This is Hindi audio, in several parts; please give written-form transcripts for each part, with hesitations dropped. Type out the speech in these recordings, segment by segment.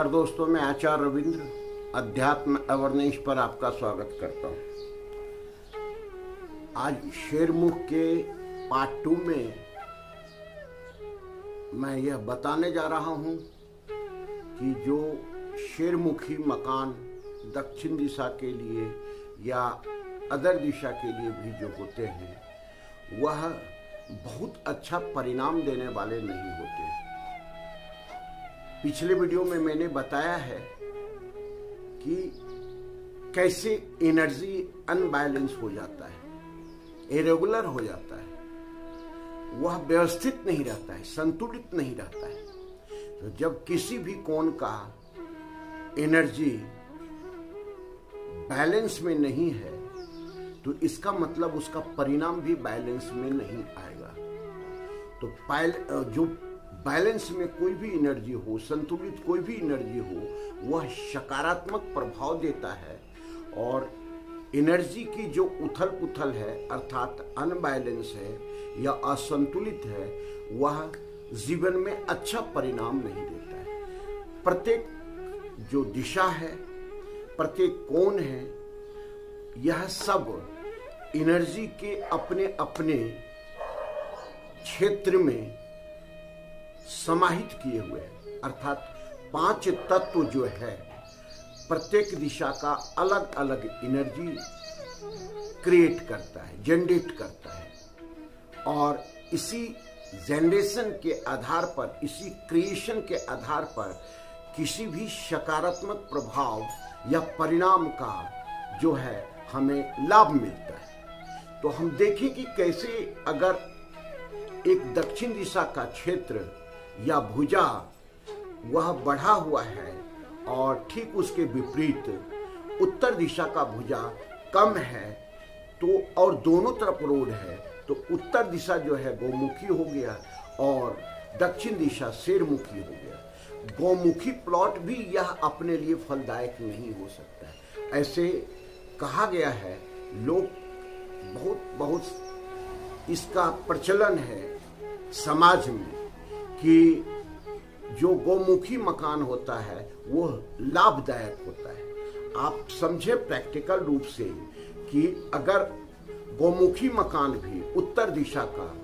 नमस्कार दोस्तों, मैं आचार्य रविंद्र अध्यात्म अवेयरनेस पर आपका स्वागत करता हूँ। आज शेरमुख के पार्ट 2 में मैं यह बताने जा रहा हूँ कि जो शेरमुखी मकान दक्षिण दिशा के लिए या अदर दिशा के लिए भी जो होते हैं वह बहुत अच्छा परिणाम देने वाले नहीं होते। पिछले वीडियो में मैंने बताया है कि कैसे एनर्जी अनबैलेंस हो जाता है, इरेगुलर हो जाता है, वह व्यवस्थित नहीं रहता है, संतुलित नहीं रहता है। तो जब किसी भी कोण का एनर्जी बैलेंस में नहीं है तो इसका मतलब उसका परिणाम भी बैलेंस में नहीं आएगा। तो जो बैलेंस में कोई भी एनर्जी हो, संतुलित कोई भी एनर्जी हो, वह सकारात्मक प्रभाव देता है। और एनर्जी की जो उथल पुथल है अर्थात अनबैलेंस है या असंतुलित है, वह जीवन में अच्छा परिणाम नहीं देता है। प्रत्येक जो दिशा है, प्रत्येक कोण है, यह सब एनर्जी के अपने अपने क्षेत्र में समाहित किए हुए हैं। अर्थात 5 तत्व जो है प्रत्येक दिशा का अलग अलग एनर्जी क्रिएट करता है, जनरेट करता है। और इसी जनरेशन के आधार पर, इसी क्रिएशन के आधार पर किसी भी सकारात्मक प्रभाव या परिणाम का जो है हमें लाभ मिलता है। तो हम देखें कि कैसे अगर एक दक्षिण दिशा का क्षेत्र या भुजा वह बढ़ा हुआ है और ठीक उसके विपरीत उत्तर दिशा का भुजा कम है, तो और दोनों तरफ रोड है, तो उत्तर दिशा जो है गौमुखी हो गया और दक्षिण दिशा शेरमुखी हो गया। गौमुखी प्लॉट भी यह अपने लिए फलदायक नहीं हो सकता है। ऐसे कहा गया है, लोग बहुत इसका प्रचलन है समाज में कि जो गौमुखी मकान होता है वह लाभदायक होता है। आप समझे प्रैक्टिकल रूप से कि अगर गौमुखी मकान भी उत्तर दिशा का,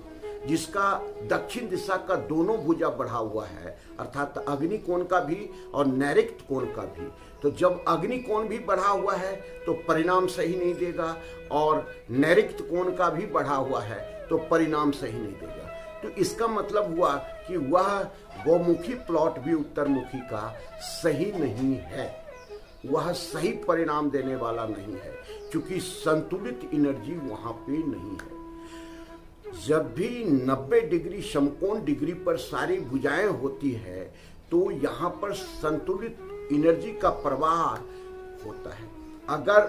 जिसका दक्षिण दिशा का दोनों भुजा बढ़ा हुआ है, अर्थात अग्नि कोण का भी और नैऋत्य कोण का भी, तो जब अग्नि कोण भी बढ़ा हुआ है तो परिणाम सही नहीं देगा, और नैऋत्य कोण का भी बढ़ा हुआ है तो परिणाम सही नहीं देगा। तो इसका मतलब हुआ कि वह गौमुखी प्लॉट भी उत्तरमुखी का सही नहीं है, वह सही परिणाम देने वाला नहीं है, क्योंकि संतुलित एनर्जी वहां पे नहीं है। जब भी 90 डिग्री समकोण डिग्री पर सारी भुजाएं होती है तो यहाँ पर संतुलित एनर्जी का प्रवाह होता है। अगर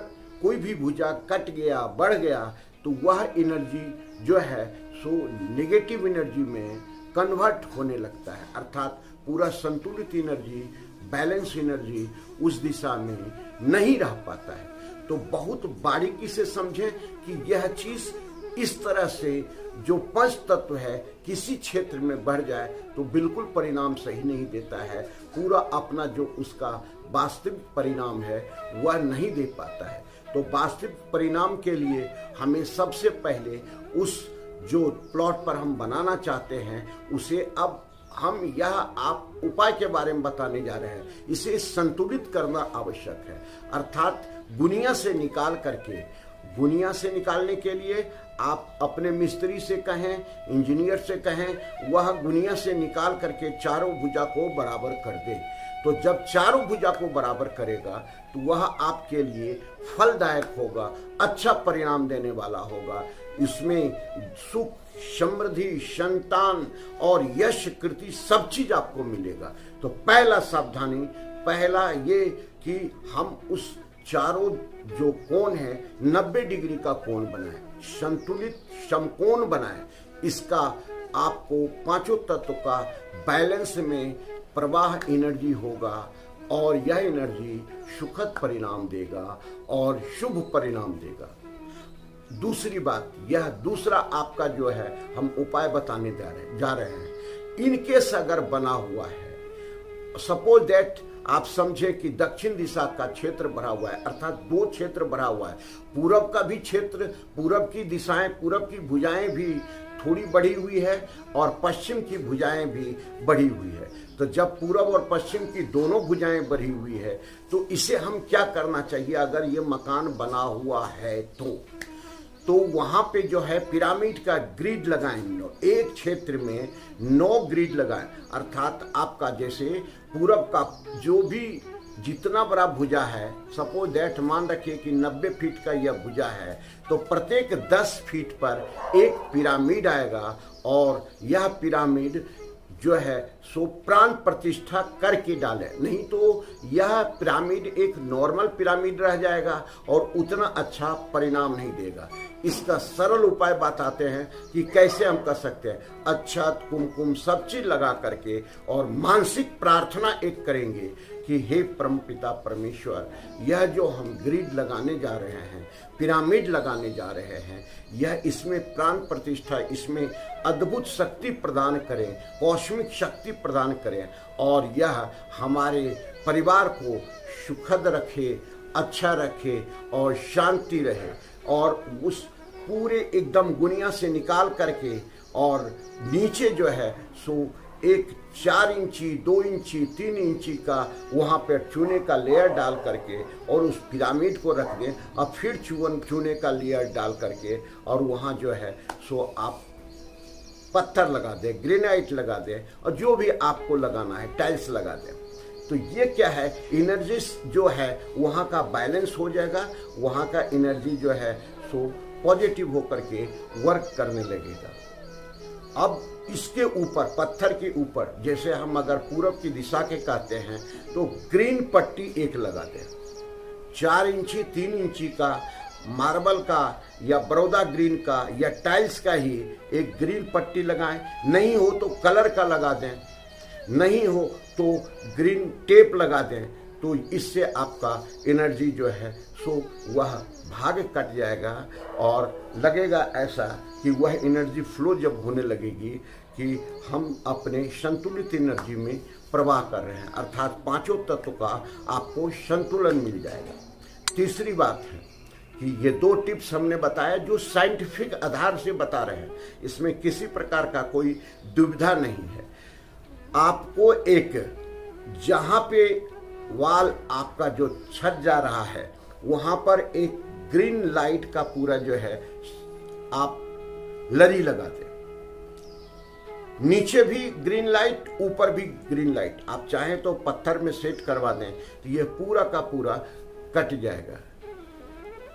कोई भी भुजा कट गया, बढ़ गया, तो वह एनर्जी जो है सो नेगेटिव एनर्जी में कन्वर्ट होने लगता है। अर्थात पूरा संतुलित एनर्जी, बैलेंस एनर्जी उस दिशा में नहीं रह पाता है। तो बहुत बारीकी से समझें कि यह चीज इस तरह से जो 5 तत्व है किसी क्षेत्र में बढ़ जाए तो बिल्कुल परिणाम सही नहीं देता है। पूरा अपना जो उसका वास्तविक परिणाम है वह नहीं दे पाता है। तो वास्तविक परिणाम के लिए हमें सबसे पहले उस जो प्लॉट पर हम बनाना चाहते हैं उसे, अब हम यह आप उपाय के बारे में बताने जा रहे हैं, इसे संतुलित करना आवश्यक है। अर्थात गुनिया से निकाल करके, गुनिया से निकालने के लिए आप अपने मिस्त्री से कहें, इंजीनियर से कहें, वह गुनिया से निकाल करके चारों भुजा को बराबर कर दे। तो जब चारों भुजा को बराबर करेगा तो वह आपके लिए फलदायक होगा, अच्छा परिणाम देने वाला होगा। इसमें सुख, समृद्धि, संतान और यश, कृति सब चीज आपको मिलेगा। तो पहला सावधानी, पहला ये कि हम उस चारों जो कोण है 90 डिग्री का कोण बनाए, संतुलित समकोण बनाए। इसका आपको 5 तत्व का बैलेंस में प्रवाह एनर्जी होगा और यह एनर्जी सुखद परिणाम देगा और शुभ परिणाम देगा। दूसरी बात, यह दूसरा आपका जो है हम उपाय बताने जा रहे हैं। इनकेस अगर बना हुआ है, सपोज दैट आप समझे कि दक्षिण दिशा का क्षेत्र भरा हुआ है, अर्थात 2 क्षेत्र भरा हुआ है। पूरब का भी क्षेत्र, पूरब की दिशाएं, पूरब की भुजाएं भी थोड़ी बढ़ी हुई है और पश्चिम की भुजाएं भी बढ़ी हुई है। तो जब पूरब और पश्चिम की दोनों भुजाएं बढ़ी हुई है तो इसे हम क्या करना चाहिए? अगर ये मकान बना हुआ है तो वहां पे जो है पिरामिड का ग्रिड लगाएं। एक क्षेत्र में 9 ग्रिड लगाएं, अर्थात आपका जैसे पूरब का जो भी जितना बड़ा भुजा है, सपोज दैट मान रखिए कि 90 फीट का यह भुजा है, तो प्रत्येक 10 फीट पर एक पिरामिड आएगा और यह पिरामिड जो है सो प्राण प्रतिष्ठा करके डाले, नहीं तो यह पिरामिड एक नॉर्मल पिरामिड रह जाएगा और उतना अच्छा परिणाम नहीं देगा। इसका सरल उपाय बताते हैं कि कैसे हम कर सकते हैं। अक्षत, कुमकुम सब चीज लगा करके और मानसिक प्रार्थना एक करेंगे कि हे परमपिता परमेश्वर, यह जो हम ग्रिड लगाने जा रहे हैं, पिरामिड लगाने जा रहे हैं, यह इसमें प्राण प्रतिष्ठा, इसमें अद्भुत शक्ति प्रदान करें, कॉस्मिक शक्ति प्रदान करें और यह हमारे परिवार को सुखद रखे, अच्छा रखे और शांति रहे और उस पूरे एकदम गुनिया से निकाल करके और नीचे जो है सो एक 4 इंची, 2 इंची, 3 इंची का वहाँ पे चूने का लेयर डाल करके और उस पिरामिड को रख दें और फिर चूने का लेयर डाल करके और वहाँ जो है सो आप पत्थर लगा दें, ग्रेनाइट लगा दें और जो भी आपको लगाना है, टाइल्स लगा दें। तो ये क्या है, एनर्जी जो है वहाँ का बैलेंस हो जाएगा, वहाँ का एनर्जी जो है सो पॉजिटिव होकर के वर्क करने लगेगा। अब इसके ऊपर, पत्थर के ऊपर, जैसे हम अगर पूरब की दिशा के कहते हैं तो ग्रीन पट्टी एक लगा दें। 4 इंची, 3 इंची का मार्बल का या बड़ौदा ग्रीन का या टाइल्स का ही एक ग्रीन पट्टी लगाएं। नहीं हो तो कलर का लगा दें, नहीं हो तो ग्रीन टेप लगा दें। तो इससे आपका एनर्जी जो है सो वह भाग कट जाएगा और लगेगा ऐसा कि वह एनर्जी फ्लो जब होने लगेगी कि हम अपने संतुलित एनर्जी में प्रवाह कर रहे हैं, अर्थात 5 तत्व का आपको संतुलन मिल जाएगा। तीसरी बात है कि ये 2 टिप्स हमने बताया जो साइंटिफिक आधार से बता रहे हैं, इसमें किसी प्रकार का कोई दुविधा नहीं है। आपको एक जहाँ पे वाल आपका जो छत जा रहा है वहाँ पर एक ग्रीन लाइट का पूरा जो है आप लरी लगा दें। नीचे भी ग्रीन लाइट, ऊपर भी ग्रीन लाइट। आप चाहें तो पत्थर में सेट करवा दें तो ये पूरा का पूरा कट जाएगा।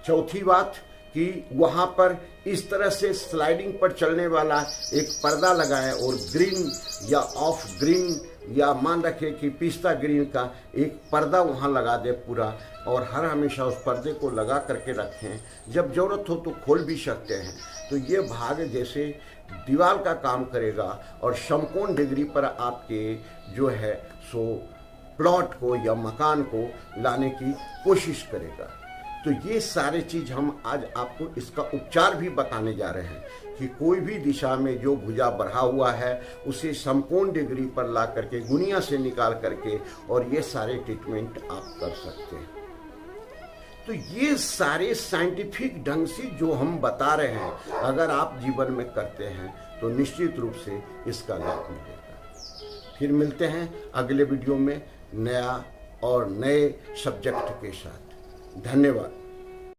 चौथी बात कि वहाँ पर इस तरह से स्लाइडिंग पर चलने वाला एक पर्दा लगाएं और ग्रीन या ऑफ ग्रीन या मान रखें कि पिस्ता ग्रीन का एक पर्दा वहाँ लगा दे पूरा और हर हमेशा उस पर्दे को लगा करके रखें। जब ज़रूरत हो तो खोल भी सकते हैं। तो ये भाग जैसे दीवार का काम करेगा और समकोण डिग्री पर आपके जो है सो प्लॉट को या मकान को लाने की कोशिश करेगा। तो ये सारे चीज हम आज आपको इसका उपचार भी बताने जा रहे हैं कि कोई भी दिशा में जो भुजा बढ़ा हुआ है उसे समकोण डिग्री पर ला करके गुनिया से निकाल करके और ये सारे ट्रीटमेंट आप कर सकते हैं। तो ये सारे साइंटिफिक ढंग से जो हम बता रहे हैं, अगर आप जीवन में करते हैं तो निश्चित रूप से इसका लाभ मिलेगा। फिर मिलते हैं अगले वीडियो में नया और नए सब्जेक्ट के साथ। धन्यवाद।